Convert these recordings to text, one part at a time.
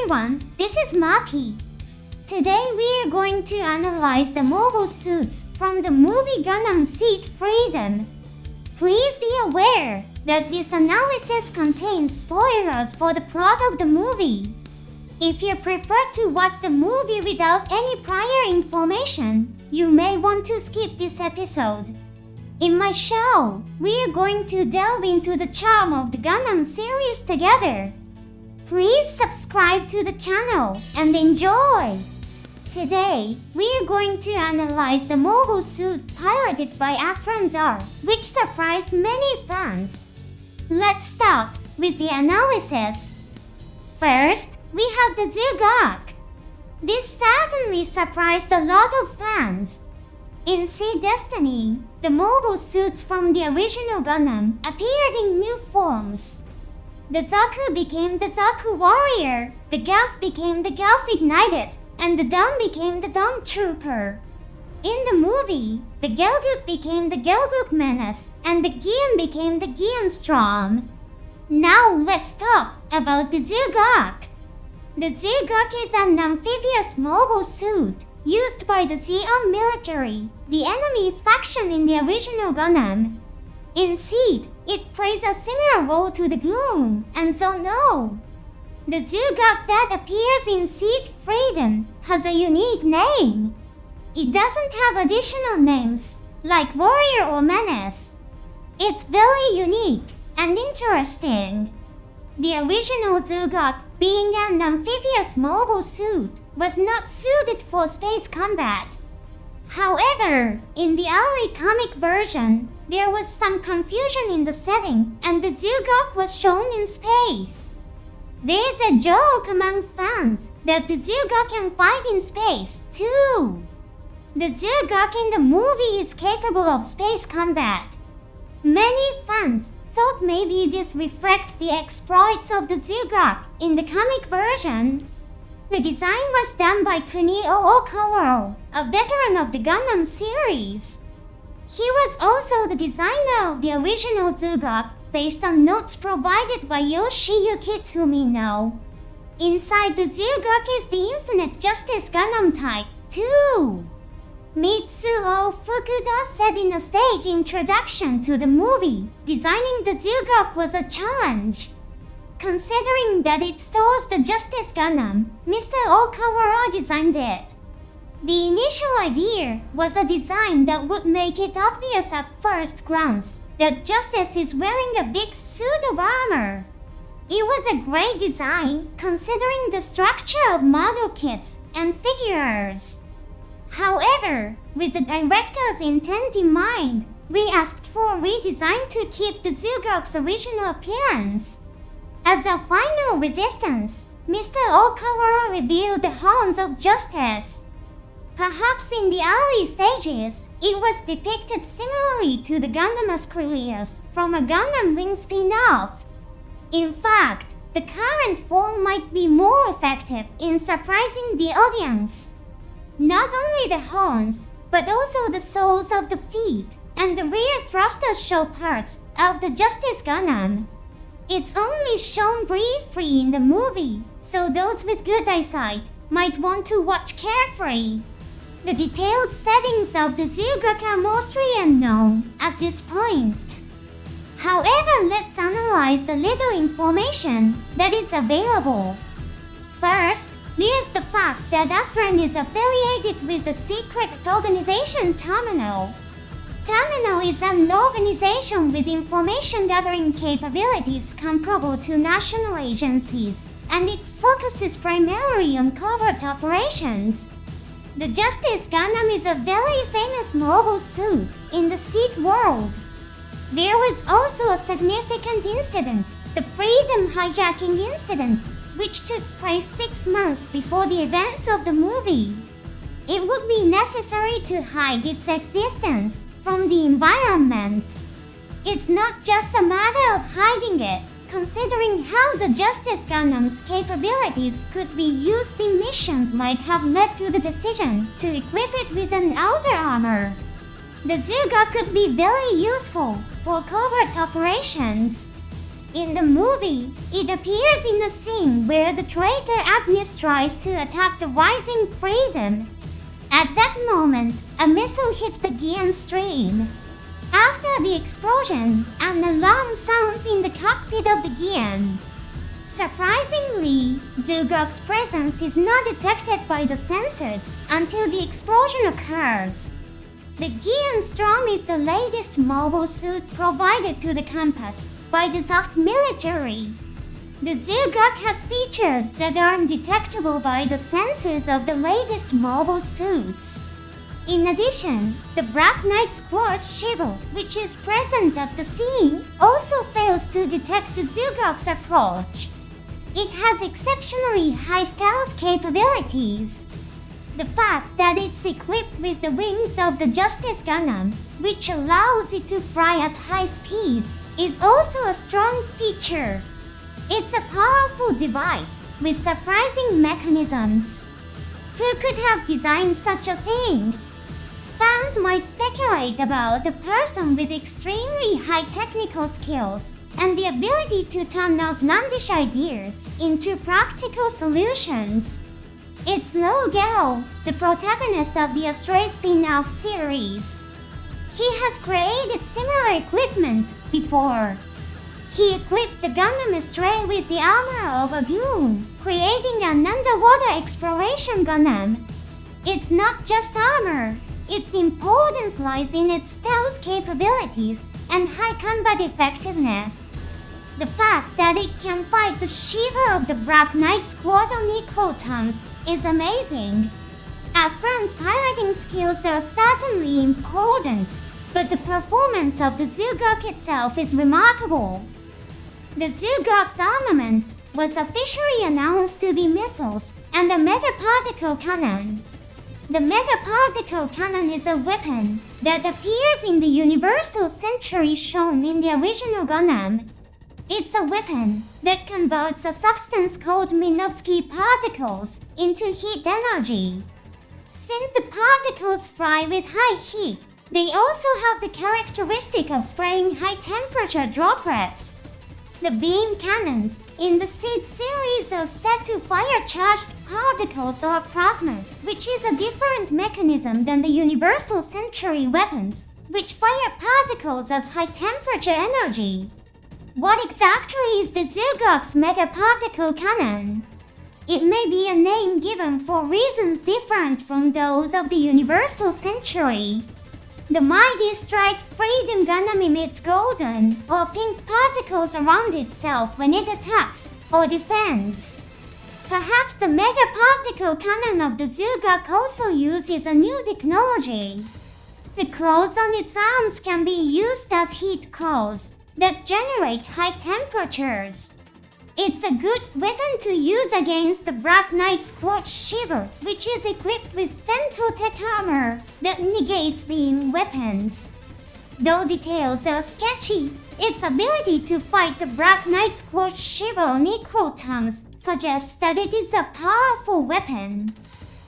everyone, this is Maki. Today we are going to analyze the mobile suits from the movie Gundam Seed Freedom. Please be aware that this analysis contains spoilers for the plot of the movie. If you prefer to watch the movie without any prior information, you may want to skip this episode. In my show, we are going to delve into the charm of the Gundam series together. Please subscribe to the channel and enjoy! Today, we are going to analyze the mobile suit piloted by Athrun, which surprised many fans. Let's start with the analysis. First, we have the Zugok. This certainly surprised a lot of fans. In Sea Destiny, the mobile suits from the original Gundam appeared in new forms. The Zaku became the Zaku Warrior, the Gelf became the Gelf Ignited, and the Dawn became the Dawn Trooper. In the movie, the Gelgook became the Gelgook Menace, and the Gian became the Gian Storm. Now let's talk about the Zugok. The Zugok is an amphibious mobile suit used by the Zeon military, the enemy faction in the original Gundam. In Seed, it plays a similar role to the Gloom, and so no. The Zugok that appears in Seed Freedom has a unique name. It doesn't have additional names, like Warrior or Menace. It's very unique and interesting. The original Zugok, being an amphibious mobile suit, was not suited for space combat. However, in the early comic version, there was some confusion in the setting and the Zugok was shown in space. There's a joke among fans that the Zugok can fight in space, too. The Zugok in the movie is capable of space combat. Many fans thought maybe this reflects the exploits of the Zugok in the comic version. The design was done by Kunio Okawaro, a veteran of the Gundam series. He was also the designer of the original Zugok based on notes provided by Yoshiyuki Tumino. Inside the Zugok is the Infinite Justice Gundam type, too. Mitsuo Fukuda said in a stage introduction to the movie, designing the Zugok was a challenge. Considering that it stores the Justice Gundam, Mr. Okawara designed it. The initial idea was a design that would make it obvious at first glance that Justice is wearing a big suit of armor. It was a great design considering the structure of model kits and figures. However, with the director's intent in mind, we asked for a redesign to keep the Zugok's original appearance. As a final resistance, Mr. Okawara revealed the Horns of Justice. Perhaps in the early stages, it was depicted similarly to the Gundam Asclepius from a Gundam Wing spin-off. In fact, the current form might be more effective in surprising the audience. Not only the horns, but also the soles of the feet and the rear thrusters show parts of the Justice Gundam. It's only shown briefly in the movie, so those with good eyesight might want to watch carefully. The detailed settings of the Zugok are mostly unknown at this point. However, let's analyze the little information that is available. First, there's the fact that Athrun is affiliated with the secret organization Terminal. Terminal is an organization with information gathering capabilities comparable to national agencies, and it focuses primarily on covert operations. The Justice Gundam is a very famous mobile suit in the Seed world. There was also a significant incident, the Freedom hijacking incident, which took place 6 months before the events of the movie. It would be necessary to hide its existence from the environment. It's not just a matter of hiding it, considering how the Justice Gundam's capabilities could be used in missions might have led to the decision to equip it with an outer armor. The Zugok could be very useful for covert operations. In the movie, it appears in a scene where the traitor Agnes tries to attack the rising Freedom. At that moment, a missile hits the Gian stream. After the explosion, an alarm sounds in the cockpit of the Gian. Surprisingly, Zugok's presence is not detected by the sensors until the explosion occurs. The Gian Storm is the latest mobile suit provided to the campus by the Soft military. The Zugok has features that are undetectable by the sensors of the latest mobile suits. In addition, the Black Knight Squad Shiva, which is present at the scene, also fails to detect the Zugok's approach. It has exceptionally high stealth capabilities. The fact that it's equipped with the wings of the Justice Gundam, which allows it to fly at high speeds, is also a strong feature. It's a powerful device with surprising mechanisms. Who could have designed such a thing? Fans might speculate about a person with extremely high technical skills and the ability to turn outlandish ideas into practical solutions. It's Lo Gao, the protagonist of the Astray spin-off series. He has created similar equipment before. He equipped the Gundam Astray with the armor of a goon, creating an underwater exploration Gundam. It's not just armor. Its importance lies in its stealth capabilities and high combat effectiveness. The fact that it can fight the Shiva of the Black Knight Squad on equal terms is amazing. Athrun's piloting skills are certainly important, but the performance of the Zugok itself is remarkable. The Zugok's armament was officially announced to be missiles and a mega particle cannon. The mega particle cannon is a weapon that appears in the Universal Century shown in the original Gundam. It's a weapon that converts a substance called Minovsky particles into heat energy. Since the particles fly with high heat, they also have the characteristic of spraying high-temperature droplets. The beam cannons in the Seed series are said to fire charged particles or plasma, which is a different mechanism than the Universal Century weapons, which fire particles as high-temperature energy. What exactly is the Zugok's Mega Particle Cannon? It may be a name given for reasons different from those of the Universal Century. The mighty strike Freedom Gundam emits golden or pink particles around itself when it attacks or defends. Perhaps the Mega Particle Cannon of the Zugok also uses a new technology. The claws on its arms can be used as heat claws that generate high temperatures. It's a good weapon to use against the Black Knight Squad Shiva, which is equipped with femtotech armor that negates beam weapons. Though details are sketchy, its ability to fight the Black Knight Squad Shiva on equal terms suggests that it is a powerful weapon.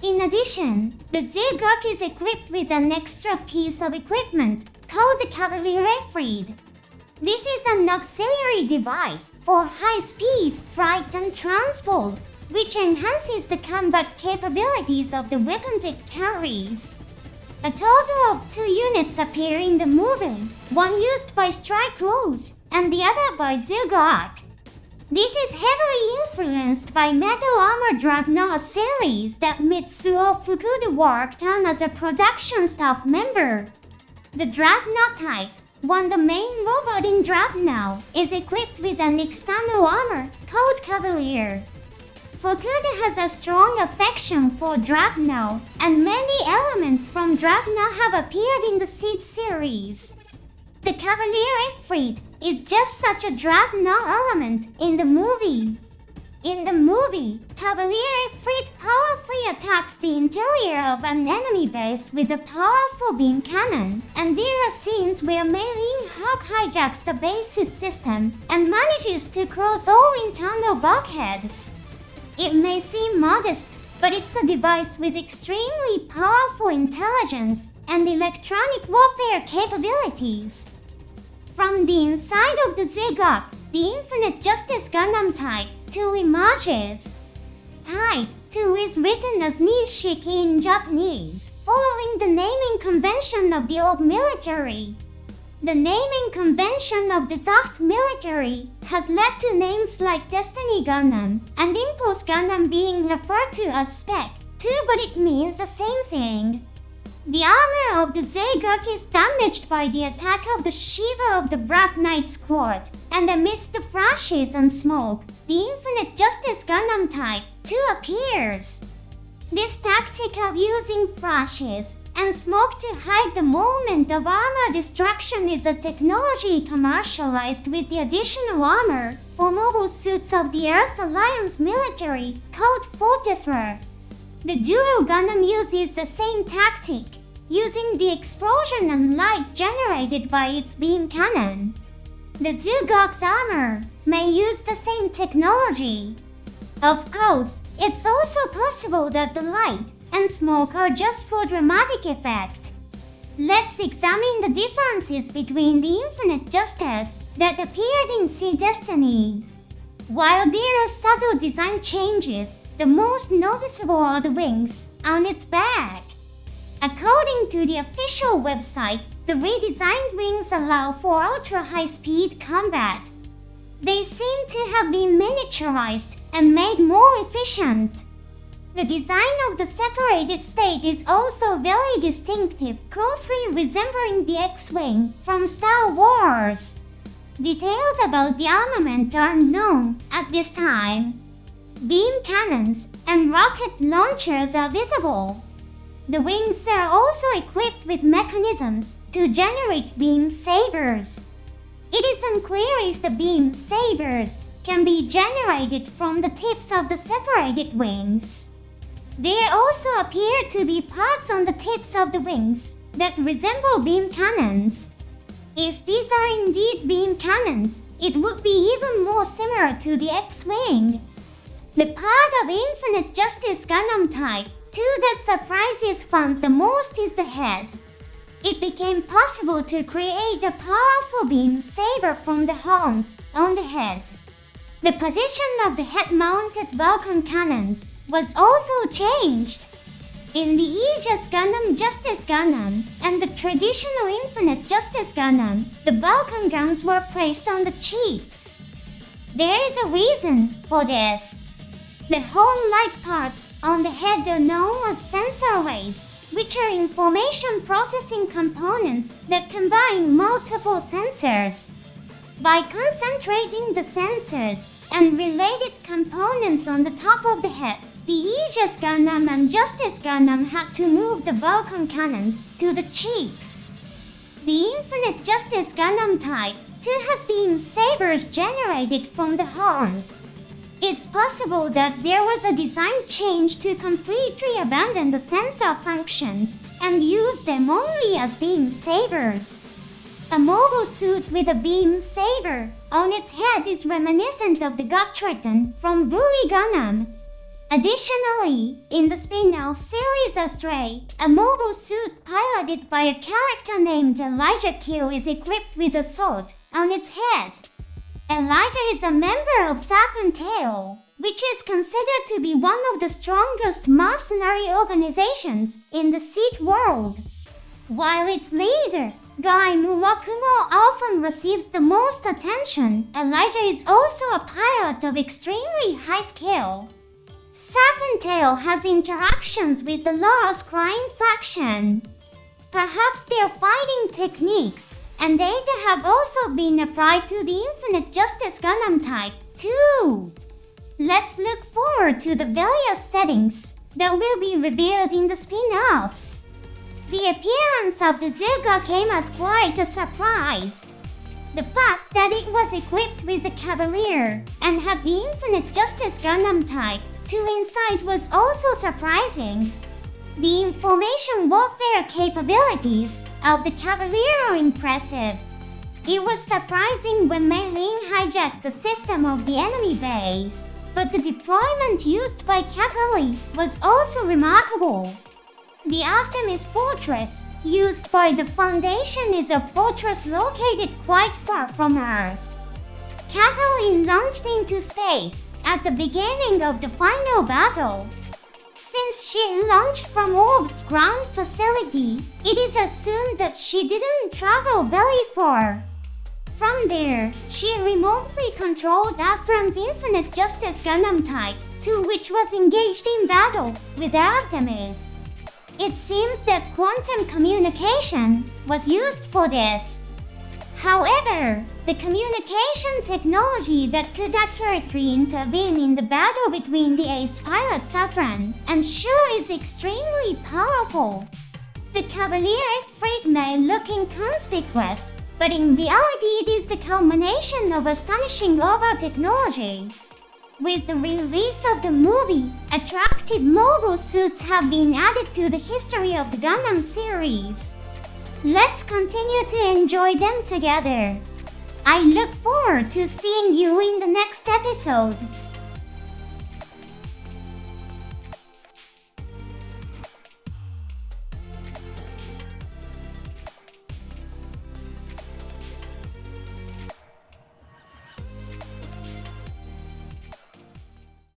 In addition, the Zugok is equipped with an extra piece of equipment called the Cavalier Freed. This is an auxiliary device for high-speed flight and transport, which enhances the combat capabilities of the weapons it carries. A total of 2 units appear in the movie, one used by Strike Rose and the other by Zugok. This is heavily influenced by Metal Armor Dreadnought series that Mitsuo Fukuda worked on as a production staff member. The Dreadnought type, the main robot in Dreadnought, is equipped with an external armor called Cavalier. Fukuda has a strong affection for Dreadnought, and many elements from Dreadnought have appeared in the Seed series. The Cavalier Freed is just such a Dreadnought element in the movie. In the movie, Cavalier Freed powerfully attacks the interior of an enemy base with a powerful beam cannon, and there are scenes where Mei Ling Hawk hijacks the base's system and manages to cross all internal bulkheads. It may seem modest, but it's a device with extremely powerful intelligence and electronic warfare capabilities. From the inside of the Zugok, the Infinite Justice Gundam Type 2 emerges. Type 2 is written as Nishiki in Japanese, following the naming convention of the old military. The naming convention of the Zacht military has led to names like Destiny Gundam and Impulse Gundam being referred to as Spec 2, but it means the same thing. The armor of the Zeiguk is damaged by the attack of the Shiva of the Black Knight Squad, and amidst the flashes and smoke, the Infinite Justice Gundam Type 2 appears. This tactic of using flashes and smoke to hide the moment of armor destruction is a technology commercialized with the additional armor for mobile suits of the Earth Alliance military called Fortressler. The Duo Gundam uses the same tactic, using the explosion and light generated by its beam cannon. The Zugok's armor may use the same technology. Of course, it's also possible that the light and smoke are just for dramatic effect. Let's examine the differences between the Infinite Justice that appeared in Sea Destiny. While there are subtle design changes, the most noticeable are the wings on its back. According to the official website, the redesigned wings allow for ultra-high-speed combat. They seem to have been miniaturized and made more efficient. The design of the separated state is also very distinctive, closely resembling the X-Wing from Star Wars. Details about the armament are unknown at this time. Beam cannons and rocket launchers are visible. The wings are also equipped with mechanisms to generate beam sabers. It is unclear if the beam sabers can be generated from the tips of the separated wings. There also appear to be parts on the tips of the wings that resemble beam cannons. If these are indeed beam cannons, it would be even more similar to the X-Wing. The part of Infinite Justice Gundam Type 2 that surprises fans the most is the head. It became possible to create a powerful beam saber from the horns on the head. The position of the head-mounted Vulcan cannons was also changed. In the Aegis Gundam Justice Gundam and the traditional Infinite Justice Gundam, the Vulcan guns were placed on the cheeks. There is a reason for this. The horn-like parts on the head are known as sensor arrays, which are information processing components that combine multiple sensors. By concentrating the sensors and related components on the top of the head, the Aegis Gundam and Justice Gundam had to move the Vulcan cannons to the cheeks. The Infinite Justice Gundam Type 2 has beam sabers generated from the horns. It's possible that there was a design change to completely abandon the sensor functions and use them only as beam sabers. A mobile suit with a beam saber on its head is reminiscent of the God Triton from Bully Gundam. Additionally, in the spin-off series Astray, a mobile suit piloted by a character named Elijah Kill is equipped with a sword on its head. Elijah is a member of Serpent Tail, which is considered to be one of the strongest mercenary organizations in the Seed world. While its leader, Guy Murakumo, often receives the most attention, Elijah is also a pilot of extremely high skill. Serpent Tail has interactions with the Lost Crying faction. Perhaps their fighting techniques and data have also been applied to the Infinite Justice Gundam Type 2. Let's look forward to the various settings that will be revealed in the spin-offs. The appearance of the Zuga came as quite a surprise. The fact that it was equipped with the Cavalier and had the Infinite Justice Gundam Type 2 inside was also surprising. The information warfare capabilities of the Cavalier are impressive. It was surprising when Mei Ling hijacked the system of the enemy base, but the deployment used by Cavalier was also remarkable. The Artemis Fortress used by the Foundation is a fortress located quite far from Earth. Cavalier launched into space at the beginning of the final battle. Since she launched from Orb's ground facility, it is assumed that she didn't travel very far. From there, she remotely controlled Athrun's Infinite Justice Gundam type, to which was engaged in battle with Artemis. It seems that quantum communication was used for this. However, the communication technology that could accurately intervene in the battle between the ace pilots Athrun and Shu is extremely powerful. The Cavalier Freed may look inconspicuous, but in reality it is the culmination of astonishing over technology. With the release of the movie, attractive mobile suits have been added to the history of the Gundam series. Let's continue to enjoy them together. I look forward to seeing you in the next episode.